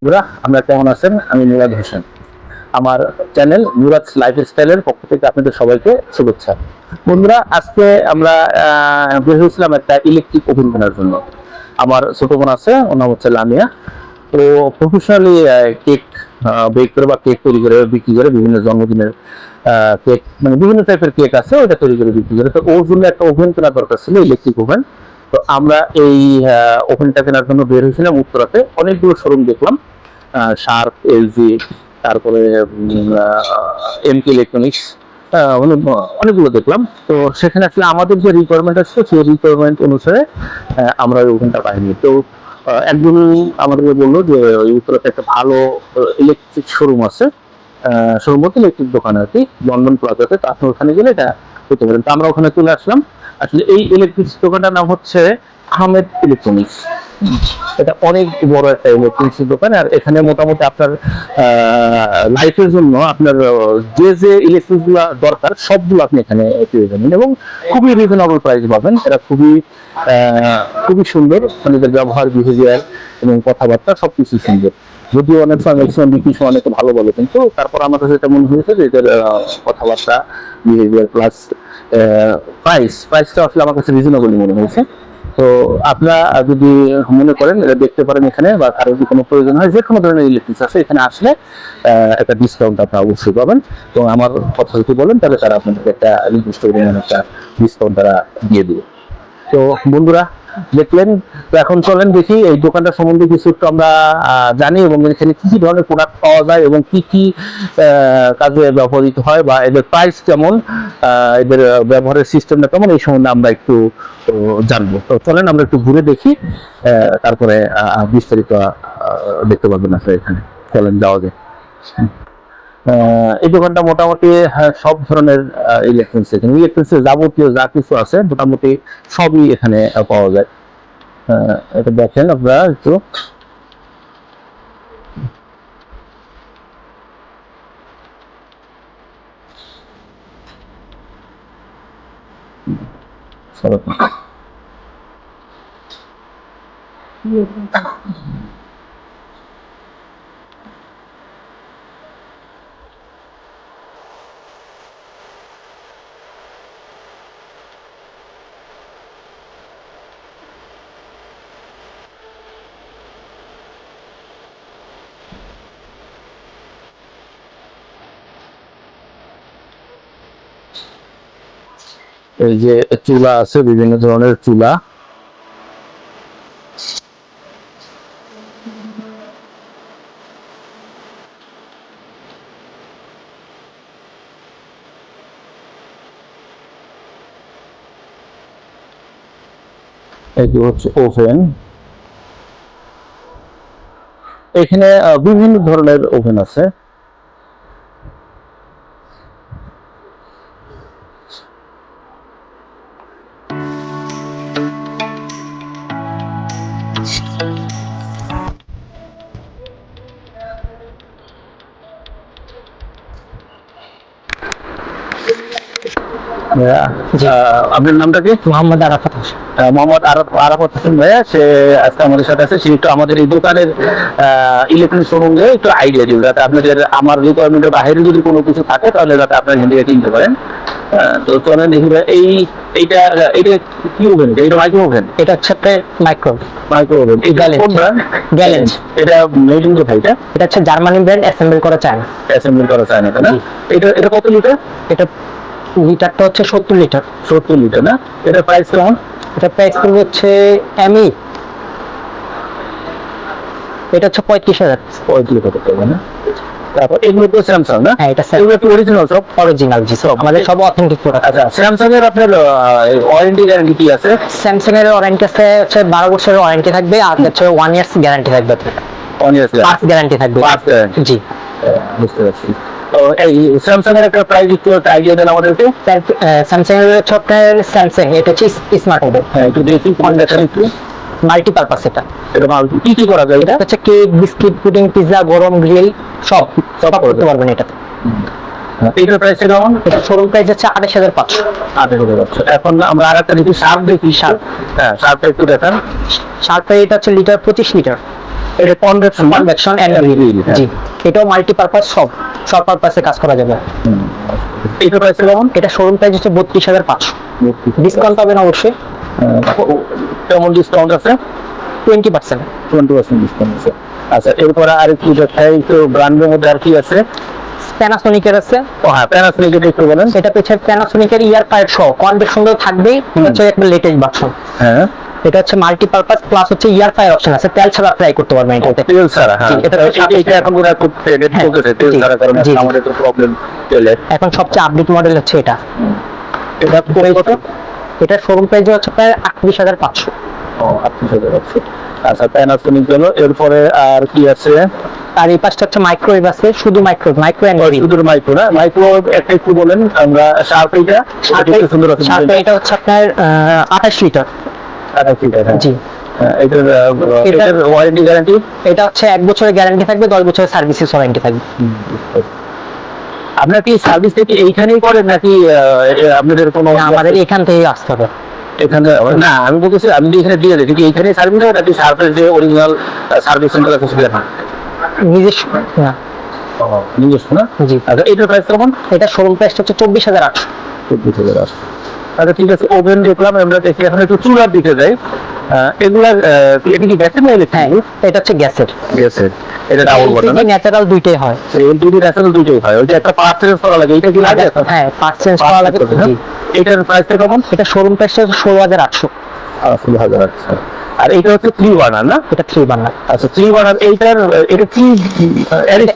বন্ধুরা, আমরা কেমন আছেন? আমি মুরাদ হোসেন। আমার চ্যানেল মুরাদ লাইফস্টাইলের পক্ষ থেকে আপনাদের সবাইকে শুভেচ্ছা। বন্ধুরা, আজকে আমরা বের হয়েছিলাম একটা ইলেকট্রিক ওভেন কেনার জন্য। আমার ছোট বোন আছে, ওর নাম হচ্ছে লামিয়া। তো প্রফেশনালি কেক বেক করে বা কেক তৈরি করে বিক্রি করে, বিভিন্ন জন্মদিনের কেক, মানে বিভিন্ন টাইপের কেক আছে, ওটা তৈরি করে বিক্রি করে। তো ওর জন্য একটা ওভেন কেনার দরকার ছিল, ইলেকট্রিক ওভেন। তো আমরা এই ওভেনটা কেনার জন্য বের হয়েছিলাম উত্তরাতে। অনেকগুলো শোরুম দেখলাম, শার্প, এলজি, তারপরে এমকে ইলেকট্রনিক্স, অনেকগুলো দেখলাম। তো সেখানে আসলে আমাদের যে রিকোয়ারমেন্ট আছে সেই রিকোয়ারমেন্ট অনুসারে আমরা ওই ওভেনটা পাইনি। তো একজন আমাদেরকে বললো যে ওই উত্তরাতে একটা ভালো ইলেকট্রিক শোরুম আছে, শোরুম বলতে ইলেকট্রিক দোকান আর কি, লন্ডন প্লাজাতে। তো আপনি ওখানে গেলে এটা পেতে পারেন। তো আমরা ওখানে চলে আসলাম। আসলে এই ইলেকট্রিক দোকানটার নাম হচ্ছে আহমেদ ইলেকট্রনিক্স। এটা অনেক বড় একটা ইলেকট্রনিক্স দোকান। আর এখানে মোটামুটি আপনার লাইফের জন্য আপনার যে যে ইলেকট্রনিক্স গুলো দরকার সবগুলো আপনি এখানে পেয়ে যাবেন, এবং খুবই রিজনেবল প্রাইস পাবেন। এটা খুবই সুন্দর, মানে এদের ব্যবহার, বিহেভিয়ার এবং কথাবার্তা সবকিছু সুন্দর। যদিও অনেক সময় ম্যাক্সিমাম বিক্রি সময় অনেকে ভালো বলে, কিন্তু তারপর আমার কাছে এটা মনে হয়েছে যে এদের কথাবার্তা, বিহেভিয়ার প্লাস প্রাইসটা আসলে আমার কাছে রিজনেবল মনে হয়েছে। তো আপনারা যদি মনে করেন এটা দেখতে পারেন এখানে, বা কারো যদি কোনো প্রয়োজন হয়, যে কোনো ধরনের ইলেকট্রিক্স আছে, এখানে আসলে একটা ডিসকাউন্ট আপনারা অবশ্যই পাবেন। তো আমার কথা যদি বলেন তাহলে তারা আপনাদেরকে একটা নির্দিষ্ট পরিমাণ একটা ডিসকাউন্ট তারা দিয়ে দিবে। তো বন্ধুরা, দেখলেন। তো এখন চলেন দেখি এই দোকানটা সম্বন্ধে কিছু একটু আমরা জানি, এবং এখানে কি কি ধরনের প্রোডাক্ট পাওয়া যায় এবং কি কি কাজে ব্যবহৃত হয়, বা এদের প্রাইস কেমন, এদের ব্যবহারের সিস্টেমটা কেমন, এই সম্বন্ধে আমরা একটু জানবো। তো চলেন আমরা একটু ঘুরে দেখি, তারপরে বিস্তারিত দেখতে পাবেন আসলে এখানে। চলেন যাওয়া যায়। এই দোকানটা মোটামুটি সব ধরনের ইলেকট্রনিক্স, এখানে ইলেকট্রনিক্সের যাবতীয় যা কিছু আছে মোটামুটি সবই এখানে পাওয়া যায়। এটা দেখেন আপনারা একটু। এই যে চুলা আছে, বিভিন্ন ধরনের চুলা। এটি হচ্ছে ওভেন। এখানে বিভিন্ন ধরনের ওভেন আছে। আপনার নামটা কি? মোহাম্মদ আরাফাত হোসেন। মোহাম্মদ আরাফাত হোসেন ভাইয়া, সে আজকে আমাদের সাথে আছে। সে একটু আমাদের এই দোকানের ইলেকট্রনিক শোরুমে একটু আইডিয়া দিল, যাতে আপনাদের আমার রিকোয়ারমেন্টের বাইরে যদি কোনো কিছু থাকে তাহলে যাতে আপনারা এখান থেকে কিনতে পারেন। তো চলেন দেখি ভাই, এইটা এটা কি ওভেন? এটা মাইক্রো ওভেন? এটা হচ্ছে একটা মাইক্রো ওভেন। এটা কোন ব্র্যান্ড? গ্যালেন্ট। এটা মেড ইন কোথায়? এটা হচ্ছে জার্মানি ব্র্যান্ড, অ্যাসেম্বল করা চায়না। অ্যাসেম্বল করা চায়না, তাই না? এটা কত লিটার? এটা লিটারটা হচ্ছে 70 লিটার। 70 লিটার না? এটা প্রাইস কেমন? এটা প্রাইস পড়বে হচ্ছে এমই, এটা হচ্ছে 35,000। 35 কত টাকা না? তারপর এগুলো তো স্যামসাং না? হ্যাঁ, এটা এগুলো তো অরিজিনাল সব? অরিজিনাল, জি সব, আমাদের সব অথেন্টিক প্রোডাক্ট। আচ্ছা, স্যামসাং এর আপনার ওয়ারেন্টি গ্যারান্টি কি আছে? স্যামসাং এর ওয়ারেন্টি আছে হচ্ছে 12 বছরের ওয়ারেন্টি থাকবে, আর হচ্ছে 1 ইয়ার্স গ্যারান্টি থাকবে। 1 ইয়ার্স পার্টস গ্যারান্টি থাকবে। পার্টস গ্যারান্টি, জি। বুঝতে পারছি। তো এই স্যামসাং এর একটা প্রাইস একটু আইডিয়া দেন আমাদেরকে। স্যামসাং এর হচ্ছে আপনার স্যামসাং, এটা হচ্ছে স্মার্ট মোবাইল। হ্যাঁ, একটু দেখি কোনটা একটু। মাল্টিপারপাস এটা। এটা কি কি করা যায়? এটা হচ্ছে কেক, বিস্কিট, পুডিং, পিৎজা, গরম, গ্রিল সব করতে পারবেন এটাতে। এটার প্রাইস কেমন? এটা শোরুম প্রাইস হচ্ছে 28,500। 28,500। এখন আমরা আরেকটা দেখি, শার্প দেখি। শার্প, হ্যাঁ শার্পটা একটু দেখান। শার্পটা এটা হচ্ছে লিটার 25 লিটার। এটা কনভেকশন কনভেকশন এন্ড গ্রিল। জি, এটাও মাল্টিপারপাস, সব পারপাসে কাজ করা যাবে। এটা প্রাইস কেমন? এটা শোরুম প্রাইস হচ্ছে 32,500। ডিসকাউন্ট পাবেন অবশ্যই। কেমন ডিসকাউন্ট আছে? 20%। 20% ডিসকাউন্ট আছে। আচ্ছা, এরপরে আর কি দেখাই, একটু ব্র্যান্ডের মধ্যে আর কি আছে? প্যানাসোনিকের আছে। ও হ্যাঁ, প্যানাসোনিক একটু বলেন। এটা পেছে প্যানাসোনিকের ইয়ার ফায়ার সহ কনভেকশন তো থাকবেই, হচ্ছে একটা লেটেস্ট ভার্সন। হ্যাঁ, এটা হচ্ছে মাল্টিপারপাস প্লাস হচ্ছে ইয়ার ফায়ার অপশন আছে, তেল ছাড়া ফ্রাই করতে পারবেন এটাতে। তেল ছাড়া, হ্যাঁ। জি, এটা এখন ওরা খুব ট্রেন্ডে চলতেছে, তেল ছাড়া, কারণ জি, জি। আমাদের তো প্রবলেম তেলের। এখন সবচেয়ে আপডেট মডেল হচ্ছে এটা। এটা করে কত? এটা শোরুম প্রাইস হচ্ছে প্রায় 38,500। ও, আপনি চলে যাচ্ছে। আচ্ছা, প্যানাসোনিক গেল, এরপরে আর কি আছে? আর এই পাশটা হচ্ছে মাইক্রোওয়েভ আছে, শুধু মাইক্রো এন্ড গ্রিল। শুধু মাইক্রো না, মাইক্রো একটা একটু বলেন। আমরা শার্প, এটা একটু সুন্দর আছে। এটা হচ্ছে আপনার 28 লিটার। আচ্ছা, ঠিক আছে। জি, এটার ওয়ারেন্টি গ্যারান্টি? এটা হচ্ছে 1 বছরের গ্যারান্টি থাকবে, 10 বছরের সার্ভিসেস ওয়ারেন্টি থাকবে। আপনার কি সার্ভিস থেকে এইখানেই করেন নাকি আপনাদের কোনো? আমাদের এখান থেকে আসতে হবে। এখানে না, আমি বলতেছি আপনি এখানে দিয়ে দেন, ঠিক এইখানে সার্ভিস হয় নাকি সার্ভিস যে অরিজিনাল সার্ভিস সেন্টার আছে সেখানে? নিজস্ব না। নিজস্ব না? জি। আচ্ছা, এটার প্রাইস কেমন? এটা শোরুম প্রাইস হচ্ছে 24,800। 24,000 আছে। আচ্ছা, ঠিক আছে। ওভেন দেখলাম, আমরা দেখি এখন একটু চুলার দিকে যাই। এগুলা এটা কি গ্যাসের না ইলেকট্রিক? হ্যাঁ, এটা হচ্ছে গ্যাসের। গ্যাসের। এটা ডাবল বাটন না? ন্যাচারাল দুইটাই হয়। এলপিডি ন্যাচারাল দুটোই হয়। ওই যে একটা পার্ট চেঞ্জ করা লাগে, এটা কি লাগে? হ্যাঁ, পার্ট চেঞ্জ করা লাগে। জি। এটার প্রাইসটা কেমন? এটা শোরুম প্রাইসটা 16,800। 16,000 আছে। আর এটা হচ্ছে 3 বার্নার না? এটা 3 বার্নার। আচ্ছা, 3 বার্নার। এইটার এটা কি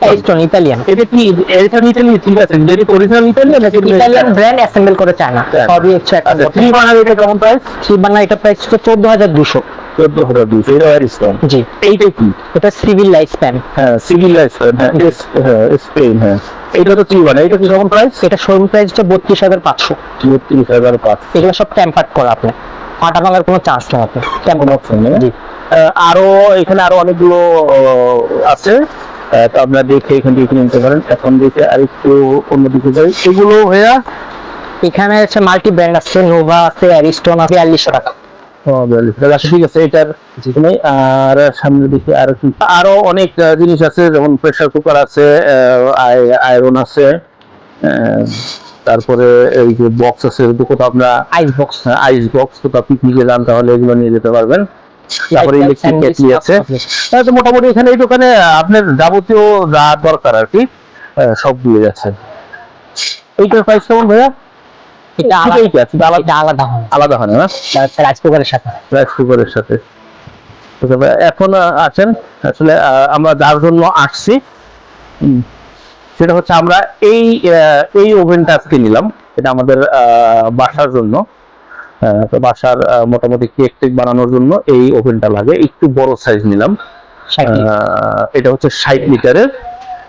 অ্যারিস্টন ইতালিয়ান। এটা কি এটা ইতালি? ঠিক আছে, এটা অরিজিনাল ইতালিয়ান নাকি? ইতালিয়ান ব্র্যান্ড অ্যাসেম্বল করে চায় না, সবই হচ্ছে একটা। আচ্ছা, 3 বার্নার এটা কেমন প্রাইস? 3 বার্নার এটা প্রাইস হচ্ছে 14,200। 14,200। এটা অ্যারিস্টন। জি। এইটা কি? এটা সিভিল লাইফ স্প্যান। হ্যাঁ, সিভিল লাইফ, হ্যাঁ, স্পেন। হ্যাঁ, এটা তো 3 বার্নার। এটা কি কেমন প্রাইস? এটা শোরুম প্রাইস হচ্ছে 32,500। 32,500। এগুলো সব টেম্পার্ড করা, আপনি ফাটা ভাঙার কোনো চান্স নেই আপনি। কেমন অপশন? জি। আরো এখানে আরো অনেকগুলো আছে, তো আপনারা দেখে এখান থেকে কিনে নিতে পারেন। এখন দেখে আরেকটু অন্যদিকে যাই। এগুলো ভাইয়া এখানে হচ্ছে মাল্টি ব্র্যান্ড আছে, নোভা আছে, অ্যারিস্টন আছে। 4200 টাকা। ও, 42 টাকা। আচ্ছা, ঠিক আছে। এটার নেই। আর সামনে দিকে আরো কি, আরো অনেক জিনিস আছে, যেমন প্রেসার কুকার আছে, আয়রন আছে, তারপরে এই যে বক্স আছে, যদি কোথাও আপনারা আইস বক্স কোথাও পিকনিকে যান তাহলে এগুলো নিয়ে যেতে পারবেন। তারপরে ইলেকট্রিক কেটলি আছে। তো মোটামুটি এখানে এই দোকানে আপনার যাবতীয় যা দরকার আর কি সব দিয়ে যাচ্ছে। এইটার প্রাইস কেমন ভাইয়া? এটা আলাদা হয়, আলাদা হয় না? রাইস কুকারের সাথে। রাইস কুকারের সাথে। তবে এখন আছেন আসলে আমরা যার জন্য আসছি, সেটা হচ্ছে আমরা এই ওভেনটা আজকে নিলাম। এটা আমাদের বাসার জন্য, তো বাসার মোটামুটি কেক টেক বানানোর জন্য এই ওভেনটা লাগে। একটু বড় সাইজ নিলাম। এটা হচ্ছে 60 লিটারের।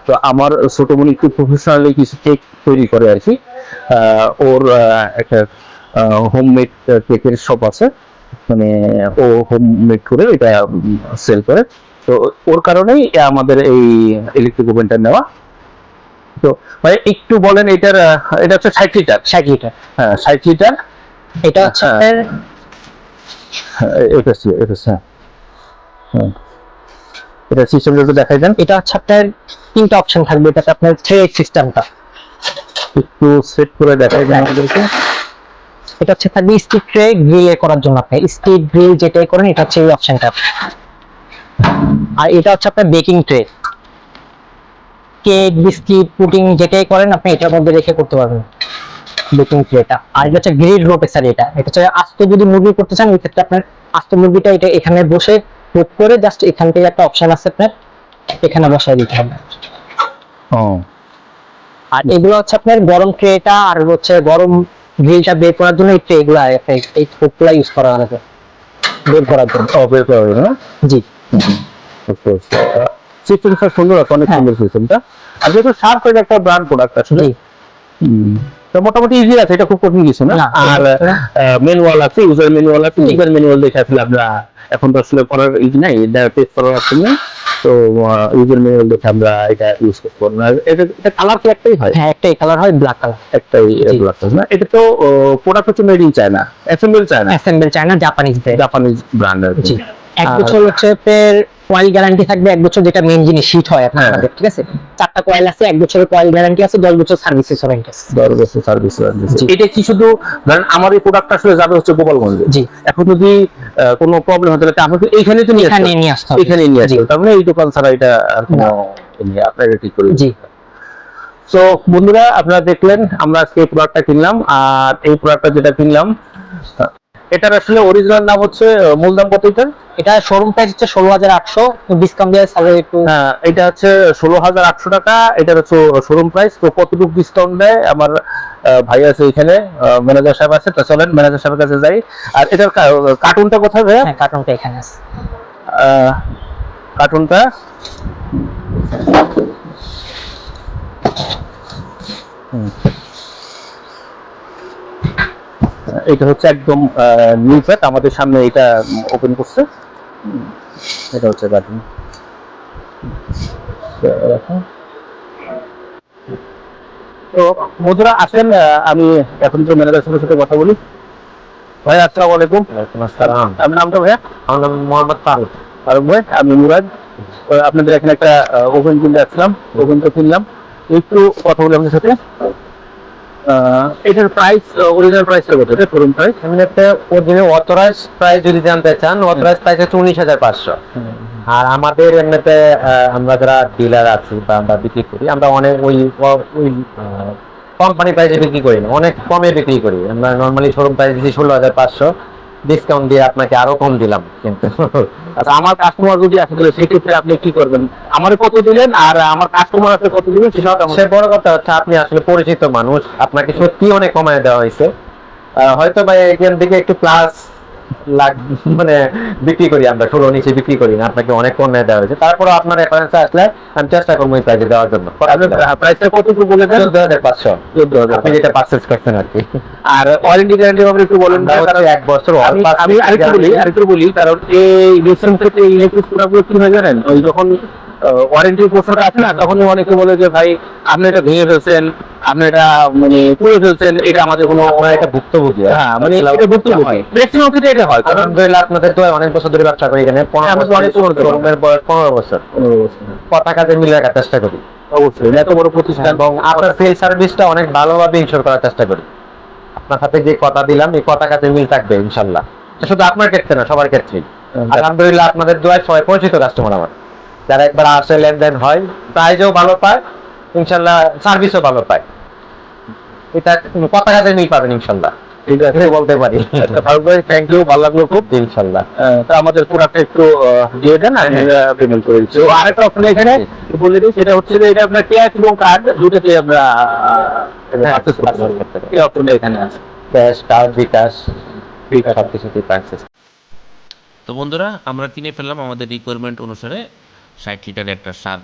তো আমার ছোট বোন একটু প্রফেশনালি কিছু কেক তৈরি করে আর কি। ওর একটা হোমমেড কেকের শপ আছে, মানে ও হোমমেড করে এটা সেল করে। তো ওর কারণেই আমাদের এই ইলেকট্রিক ওভেনটা নেওয়া। তো মানে একটু বলেন, এটা হচ্ছে 60 লিটার। 60 লিটার। হ্যাঁ, 60 লিটার। এটা হচ্ছে এটা সিস্টেমটা একটু দেখাই দেন। এটা হচ্ছে আপনার 3টা অপশন থাকবে। এটাতে আপনার থ্রেড সিস্টেমটা একটু সেট করে দেখাই দেন আমাদেরকে। এটা হচ্ছে থাকবে স্টিক ট্রে গ্রিল করার জন্য। আপনি স্টিক গ্রিল যেটাই করেন, এটা হচ্ছে এই অপশনটা। আর এটা হচ্ছে আপনার baking tray, cake, biscuit, pudding যেটাই করেন আপনি এটার মধ্যে রেখে করতে পারবেন, বেকিং ট্রেটা। আর এটা হচ্ছে গ্রিল রোটেসার। এটা হচ্ছে আস্ত যদি মুরগি করতে চান, ওই ক্ষেত্রে আপনার আস্ত মুরগিটা এটা এখানে বসে রোট করে জাস্ট এখান থেকে একটা অপশন আছে, আপনার এখানে বসায় দিতে হবে। আর এগুলো হচ্ছে আপনার গরম ট্রেটা, আর হচ্ছে গরম গ্রিলটা বের করার জন্য এই ট্রেগুলো, এই হুকগুলো ইউজ করা হবে বের করার জন্য। বের করা হবে না? জি। সিস্টেমটা সুন্দর, অনেক সুন্দর সিস্টেমটা। আর যেহেতু শার্প এর একটা ব্র্যান্ড প্রোডাক্ট আসলে, তো মোটামুটি ইজি আছে, এটা খুব কঠিন কিছু না। আর ম্যানুয়াল আছে, ইউজার ম্যানুয়াল আছে। ইউজার ম্যানুয়াল দেখে আসলে আমরা এখন তো আসলে করার ইজি নাই, এটা টেস্ট করার অপশন নেই। তো ইউজার ম্যানুয়াল দেখে আমরা এটা ইউজ করতে পারবো না। এটা কালার কি একটাই হয়? হ্যাঁ, একটাই কালার হয়, ব্ল্যাক কালার। একটাই ব্ল্যাক কালার না? এটা তো প্রোডাক্ট হচ্ছে made in China, assemble China, Japanese brand. Japanese brand আর কি। 1 বছর হচ্ছে কয়েল গ্যারান্টি থাকবে 1 বছর, যেটা মেইন জিনিস হিট হয় হ্যাঁ। আপনাদের, ঠিক আছে। 4টা কয়েল আছে, 1 বছরের কয়েল গ্যারান্টি আছে, 10 বছর সার্ভিস ওয়ারেন্টি আছে। 10 বছর সার্ভিস জি। এটা কি শুধু ধরেন আমার এই প্রোডাক্টটা আসলে যাবে হচ্ছে গোপালগঞ্জে, জি। এখন যদি কোনো প্রবলেম হতে তাহলে আমাকে এইখানে তো নিয়ে এখানে আসতে নিয়ে আসতে হবে। এখানে নিয়ে আসতে জি। হবে। তার মানে এই দোকান ছাড়া এটা আর কোনো আপনারা ঠিক করে জি। তো বন্ধুরা আপনারা দেখলেন আমরা আজকে এই প্রোডাক্টটা কিনলাম, আর এই প্রোডাক্টটা যেটা কিনলাম এটার আসলে অরিজিনাল নাম হচ্ছে মূল দাম কত এটার? এটা শোরুম প্রাইস হচ্ছে 16,800, ডিসকাউন্ট দিয়ে সাথে একটু। হ্যাঁ, এটা হচ্ছে 16,800 টাকা, এটার হচ্ছে শোরুম প্রাইস। তো কতটুকু ডিসকাউন্ট দেয় আমার ভাই আছে এখানে, ম্যানেজার সাহেব আছে, তো চলেন ম্যানেজার সাহেবের কাছে যাই। আর এটার কার্টুনটা কোথায় ভাইয়া? হ্যাঁ, কার্টুনটা এখানে আছে। কার্টুনটা এটা হচ্ছে একদম নিউ প্যাক, আমাদের সামনে এটা ওপেন করছে। এটা হচ্ছে কার্টুন। তো বন্ধুরা আসেন, আমি এখন তো ম্যানেজার সাথে কথা বলি। ভাই আসসালামু আলাইকুম। আসসালাম। আপনার নামটা ভাইয়া? আমার নাম মোহাম্মদ ফারুক। ফারুক ভাই, আমি মুরাদ। আপনাদের এখানে একটা ওভেন কিনতে আসলাম, ওভেনটা কিনলাম, একটু কথা বলি আপনার সাথে। এটার প্রাইস, অরিজিনাল প্রাইসটা কত? এটা শোরুম প্রাইস। এমনি একটা অরিজিনাল অথরাইজ প্রাইস যদি জানতে চান, অথরাইজ প্রাইস হচ্ছে 19,500। আর আমাদের এমনিতে আমরা যারা ডিলার আছি বা আমরা বিক্রি করি, আমরা অনেক ওই কোম্পানি প্রাইসে বিক্রি করি না, অনেক কমে বিক্রি করি। আমরা নর্মালি শোরুম প্রাইস দিচ্ছি 16,500, ডিসকাউন্ট দিয়ে আপনাকে আরো কম দিলাম কিন্তু। আচ্ছা, আমার কাস্টমার যদি আসে তাহলে সেক্ষেত্রে আপনি কি করবেন? আমার কত দিলেন আর আমার কাস্টমার আছে কত দিবেন সেটাও তো সে বড় কথা হচ্ছে আপনি আসলে পরিচিত মানুষ, আপনাকে সত্যি অনেক কমায় দেওয়া হয়েছে। হয়তো ভাই এখান থেকে একটু প্লাস লাখ মানে বিক্রি করি আমরা, 16 নিচে বিক্রি করি না, আপনাকে অনেক কমে দেওয়া হয়েছে। তারপরে আপনার রেফারেন্সে আসলে আমি চেষ্টা করবো এই প্রাইসে দেওয়ার জন্য। প্রাইসটা কত একটু বলে দেন। 14,500 14,000 আপনি যেটা পারচেজ করছেন আর কি। আর ওয়ারেন্টি গ্যারান্টি আপনি একটু বলেন। আমরা হচ্ছে 1 বছর আমি আরেকটু বলি কারণ এই রিসেন্ট ক্ষেত্রে ইলেকট্রিক প্রোডাক্টগুলো কি হয় জানেন, ওই যখন ওয়ারেন্টি প্রশ্নটা আসে না, তখনই অনেকে বলে যে ভাই আপনি এটা ভেঙে ফেলছেন, আপনি এটা মানে পুড়ে ফেলছেন, এটা আমাদের কোনো এটা ভুক্তভোগী। হ্যাঁ মানে এটা ভুক্তভোগী ম্যাক্সিমাম ক্ষেত্রে এটা হয়। কারণ আলহামদুলিল্লাহ আপনাদের তো অনেক বছর ধরে ব্যবসা করি এখানে, আমি তো অনেক বছর ধরে। শোরুমের বয়স 15 বছর। কথা কাজে মিলে রাখার চেষ্টা করি অবশ্যই এত বড় প্রতিষ্ঠান, এবং আপনার সেল সার্ভিসটা অনেক ভালোভাবে ইনশোর করার চেষ্টা করি। আপনার সাথে যে কথা দিলাম এই কথা কাজে মিল থাকবে ইনশাল্লাহ। শুধু আপনার ক্ষেত্রে না, সবার ক্ষেত্রেই। আলহামদুলিল্লাহ আপনাদের দোয়ায় সবাই পরিচিত কাস্টমার আমার, যারা একবার আসে লেনদেন হয়, প্রাইজও ভালো পায়, ইনশাল্লাহ সার্ভিসও ভালো পায়। এটা কথা কাজে মিল পাবেন ইনশাল্লাহ, ঠিক আছে বলতে পারি। ফারুক ভাই থ্যাংক ইউ, ভালো লাগলো খুব। ইনশাল্লাহ। তা আমাদের প্রোডাক্টটা একটু দিয়ে দেন, আমি পেমেন্ট করে দিচ্ছি। আরেকটা অপশন এখানে বলে দিই, সেটা হচ্ছে যে এটা আপনার ক্যাশ এবং কার্ড দুটোতে আমরা পারচেজ করতে পারবো। এই অপশনটা এখানে আছে। ক্যাশ, কার্ড, বিকাশ, সব কিছুতেই পারচেজ। তো বন্ধুরা আমরা কিনে ফেললাম আমাদের রিকোয়ারমেন্ট অনুসারে 60 লিটারের একটা সার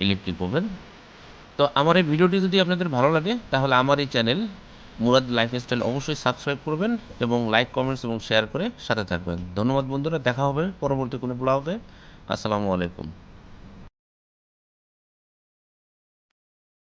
ইলেকট্রিক ওভেন। তো আমার এই ভিডিওটি যদি আপনাদের ভালো লাগে তাহলে আমার এই চ্যানেল মুরাদ লাইফস্টাইল অবশ্যই সাবস্ক্রাইব করবেন এবং লাইক, কমেন্টস এবং শেয়ার করে সাথে থাকবেন। ধন্যবাদ বন্ধুরা, দেখা হবে পরবর্তী কোনো ব্লগে। আসসালামু আলাইকুম।